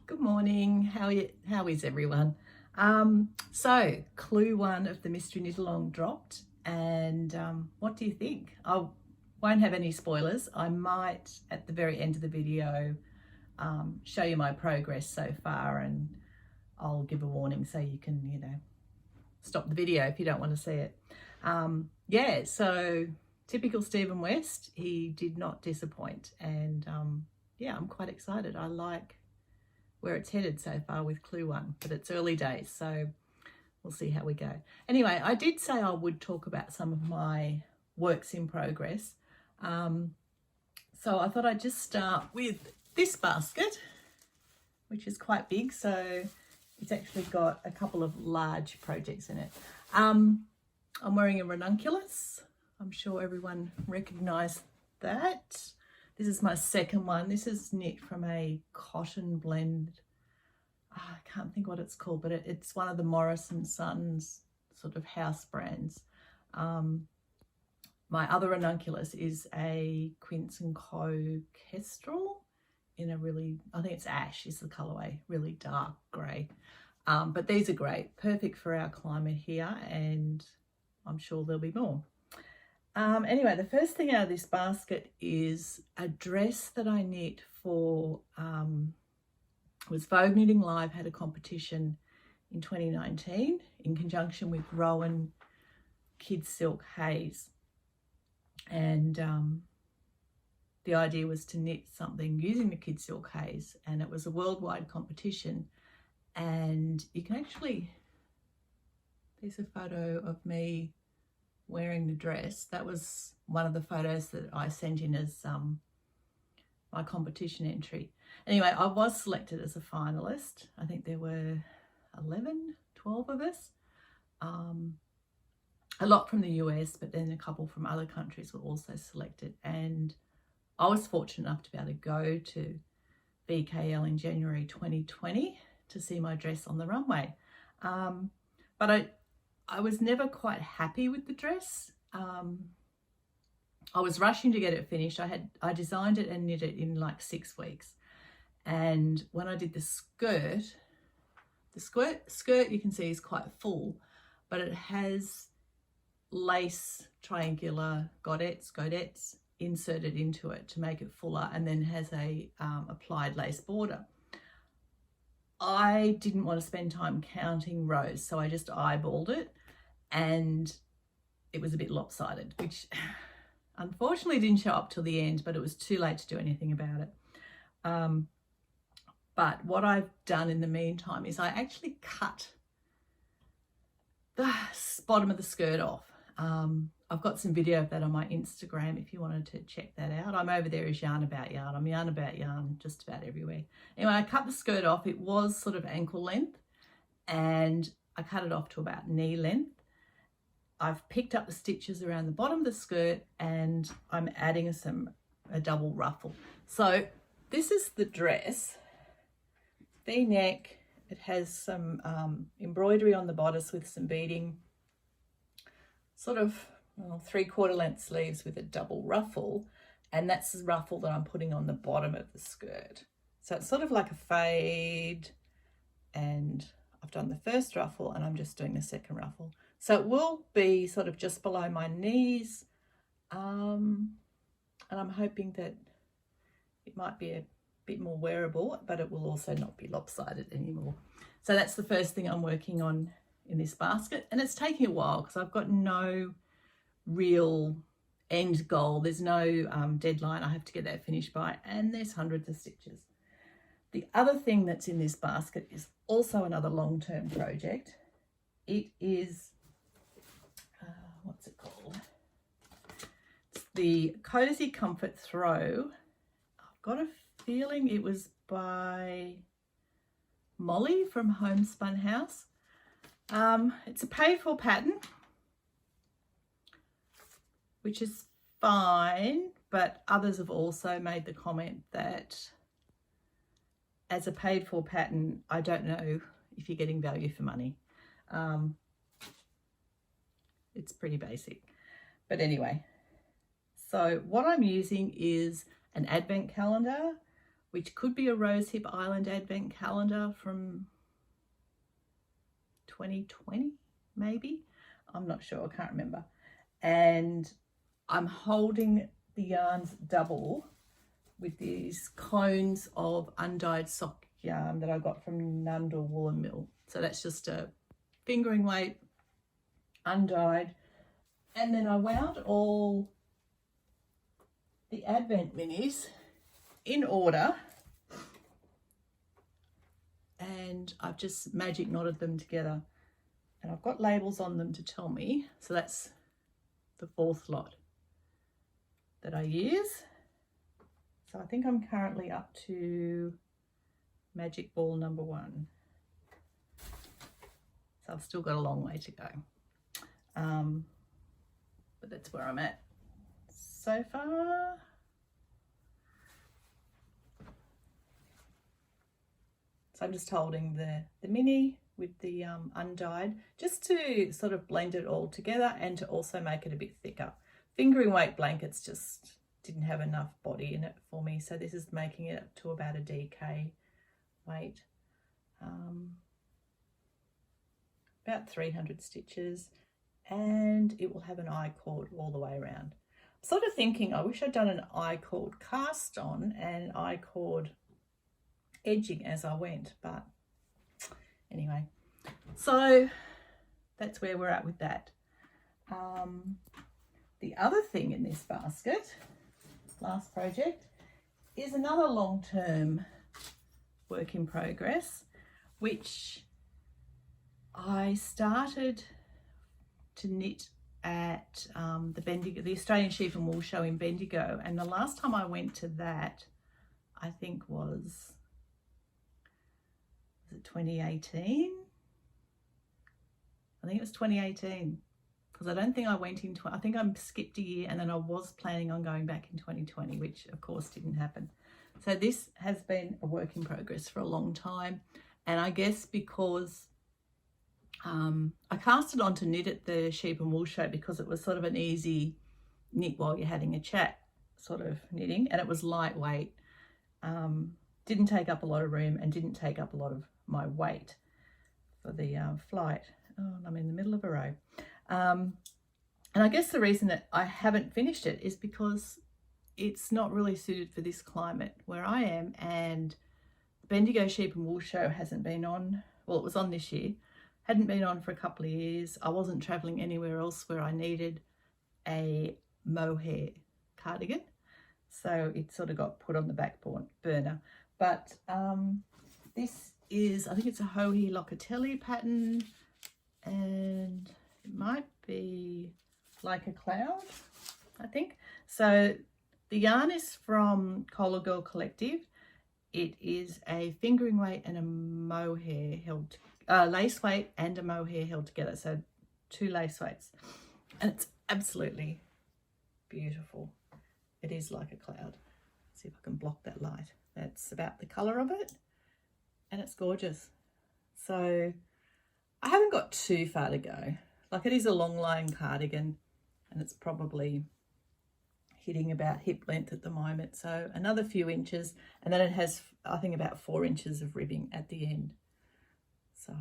Good morning. How is everyone? So clue 1 of the mystery knit along dropped, and what do you think? I won't have any spoilers. I might at the very end of the video show you my progress so far, and I'll give a warning so you can stop the video if you don't want to see it. Yeah, so typical Stephen West, he did not disappoint, and yeah, I'm quite excited. I like where it's headed so far with clue 1, but it's early days, so we'll see how we go. Anyway, I did say I would talk about some of my works in progress. So I thought I'd just start with this basket, which is quite big, so it's actually got a couple of large projects in it. I'm wearing a ranunculus. I'm sure everyone recognised that. This is my second one. This is knit from a cotton blend. I can't think what it's called, but it's one of the Morris & Sons sort of house brands. My other ranunculus is a Quince & Co. Kestrel in a really, I think it's ash is the colourway, really dark grey. But these are great, perfect for our climate here, and I'm sure there'll be more. Anyway, the first thing out of this basket is a dress that I knit for, was Vogue Knitting Live had a competition in 2019 in conjunction with Rowan Kids Silk Haze. And the idea was to knit something using the Kids Silk Haze, and it was a worldwide competition. And you can actually, there's a photo of me wearing the dress. That was one of the photos that I sent in as my competition entry. Anyway, I was selected as a finalist. I think there were 12 of us. A lot from the US, but then a couple from other countries were also selected. And I was fortunate enough to be able to go to VKL in January 2020 to see my dress on the runway. But I was never quite happy with the dress. I was rushing to get it finished. I designed it and knit it in like 6 weeks. And when I did the skirt you can see is quite full, but it has lace triangular godettes inserted into it to make it fuller, and then has a applied lace border. I didn't want to spend time counting rows, so I just eyeballed it, and it was a bit lopsided, which unfortunately didn't show up till the end, but it was too late to do anything about it. But what I've done in the meantime is I actually cut the bottom of the skirt off. I've got some video of that on my Instagram if you wanted to check that out. I'm over there as Yarn About Yarn. I'm Yarn About Yarn just about everywhere. Anyway, I cut the skirt off. It was sort of ankle length, and I cut it off to about knee length. I've picked up the stitches around the bottom of the skirt, and I'm adding a double ruffle. So this is the dress, V-neck. It has some embroidery on the bodice with some beading, sort of 3/4 length sleeves with a double ruffle, and that's the ruffle that I'm putting on the bottom of the skirt. So it's sort of like a fade, and I've done the first ruffle and I'm just doing the second ruffle. So it will be sort of just below my knees, and I'm hoping that it might be a bit more wearable, but it will also not be lopsided anymore. So that's the first thing I'm working on in this basket, and it's taking a while because I've got no real end goal. There's no deadline I have to get that finished by, and there's hundreds of stitches. The other thing that's in this basket is also another long-term project. It is what's it called? It's the Cozy Comfort Throw. I've got a feeling it was by Molly from Homespun House. It's a paid for pattern, which is fine, but others have also made the comment that as a paid for pattern, I don't know if you're getting value for money. It's pretty basic, but anyway. So what I'm using is an advent calendar which could be a Rosehip Island Advent calendar from 2020, maybe. I'm not sure, I can't remember. And I'm holding the yarns double with these cones of undyed sock yarn that I got from Nundle Woolen Mill. So that's just a fingering weight, undyed. And then I wound all the Advent minis in order, and I've just magic knotted them together, and I've got labels on them to tell me. So that's the 4th lot that I use. So I think I'm currently up to magic ball number 1. So I've still got a long way to go. But that's where I'm at so far. So I'm just holding the mini with the undyed, just to sort of blend it all together and to also make it a bit thicker. Fingering weight blankets just didn't have enough body in it for me, so this is making it up to about a DK weight. About 300 stitches, and it will have an I-cord all the way around. I'm sort of thinking I wish I'd done an I-cord cast on and I-cord edging as I went, but anyway, so that's where we're at with that. The other thing in this basket, last project, is another long-term work in progress, which I started to knit at the Bendigo, the Australian Sheep and Wool Show in Bendigo, and the last time I went to that, I think was it 2018? I think it was 2018, because I don't think I went in, I think I skipped a year, and then I was planning on going back in 2020, which of course didn't happen. So this has been a work in progress for a long time, and I guess because I cast it on to knit at the Sheep and Wool Show because it was sort of an easy knit while you're having a chat sort of knitting, and it was lightweight, didn't take up a lot of room and didn't take up a lot of my weight for the flight. Oh, I'm in the middle of a row. And I guess the reason that I haven't finished it is because it's not really suited for this climate where I am, and the Bendigo Sheep and Wool Show hasn't been on, well, it was on this year, hadn't been on for a couple of years. I wasn't traveling anywhere else where I needed a mohair cardigan, so it sort of got put on the back burner. But this is, I think it's a Mohair Locatelli pattern, and it might be Like a Cloud, I think. So the yarn is from Cola Girl Collective. It is a fingering weight and a mohair held, lace weight and a mohair held together. So 2 lace weights, and it's absolutely beautiful. It is like a cloud. Let's see if I can block that light. That's about the colour of it, and it's gorgeous. So I haven't got too far to go. Like, it is a long line cardigan, and it's probably hitting about hip length at the moment, so another few inches, and then it has, I think, about 4 inches of ribbing at the end. So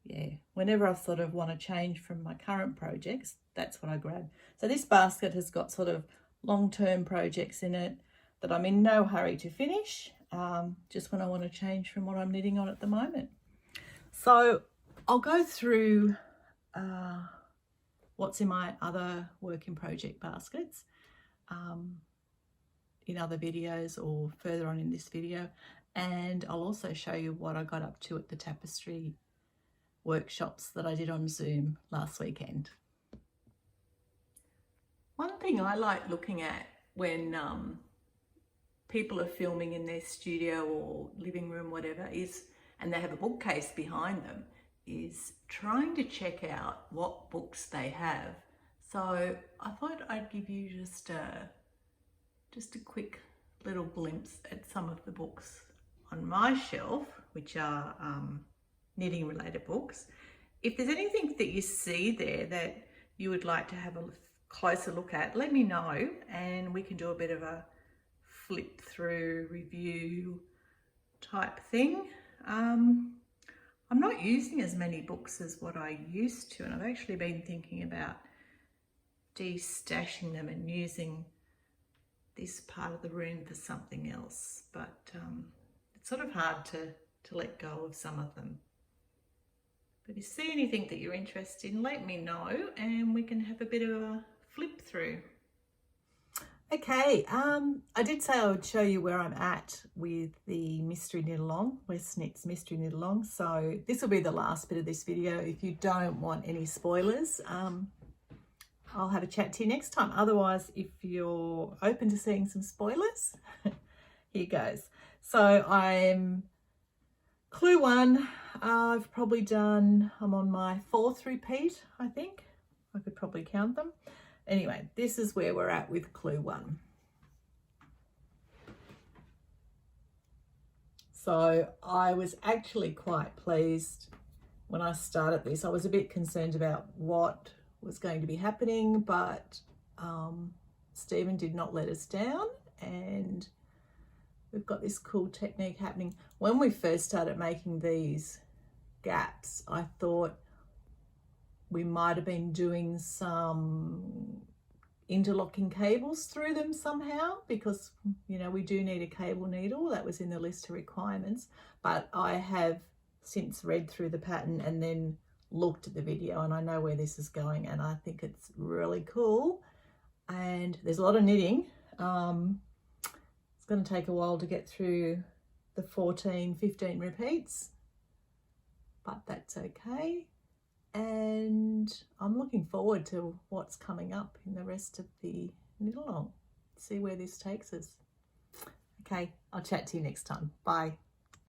yeah, whenever I sort of want to change from my current projects, that's what I grab. So this basket has got sort of long-term projects in it that I'm in no hurry to finish, just when I want to change from what I'm knitting on at the moment. So I'll go through what's in my other work in project baskets in other videos or further on in this video, and I'll also show you what I got up to at the tapestry workshops that I did on Zoom last weekend. One thing I like looking at when people are filming in their studio or living room, whatever, is, and they have a bookcase behind them, is trying to check out what books they have. So I thought I'd give you just a quick little glimpse at some of the books on my shelf, which are knitting related books. If there's anything that you see there that you would like to have a closer look at, let me know, and we can do a bit of a flip through review type thing. I'm not using as many books as what I used to, and I've actually been thinking about de-stashing them and using this part of the room for something else, but it's sort of hard to let go of some of them. But if you see anything that you're interested in, let me know and we can have a bit of a flip through. Okay, I did say I would show you where I'm at with the mystery knit along, West Knit's mystery knit along. So this will be the last bit of this video. If you don't want any spoilers, I'll have a chat to you next time. Otherwise, if you're open to seeing some spoilers, here goes. So I'm clue 1. I've probably done, I'm on my 4th repeat, I think. I could probably count them. Anyway, this is where we're at with clue 1. So I was actually quite pleased when I started this. I was a bit concerned about what was going to be happening, but Stephen did not let us down, and we've got this cool technique happening. When we first started making these gaps, I thought we might have been doing some interlocking cables through them somehow, because you know we do need a cable needle. That was in the list of requirements, but I have since read through the pattern and then looked at the video, and I know where this is going, and I think it's really cool. And there's a lot of knitting. It's going to take a while to get through the 14-15 repeats, but that's okay. And I'm looking forward to what's coming up in the rest of the knit along. See where this takes us. Okay, I'll chat to you next time. Bye.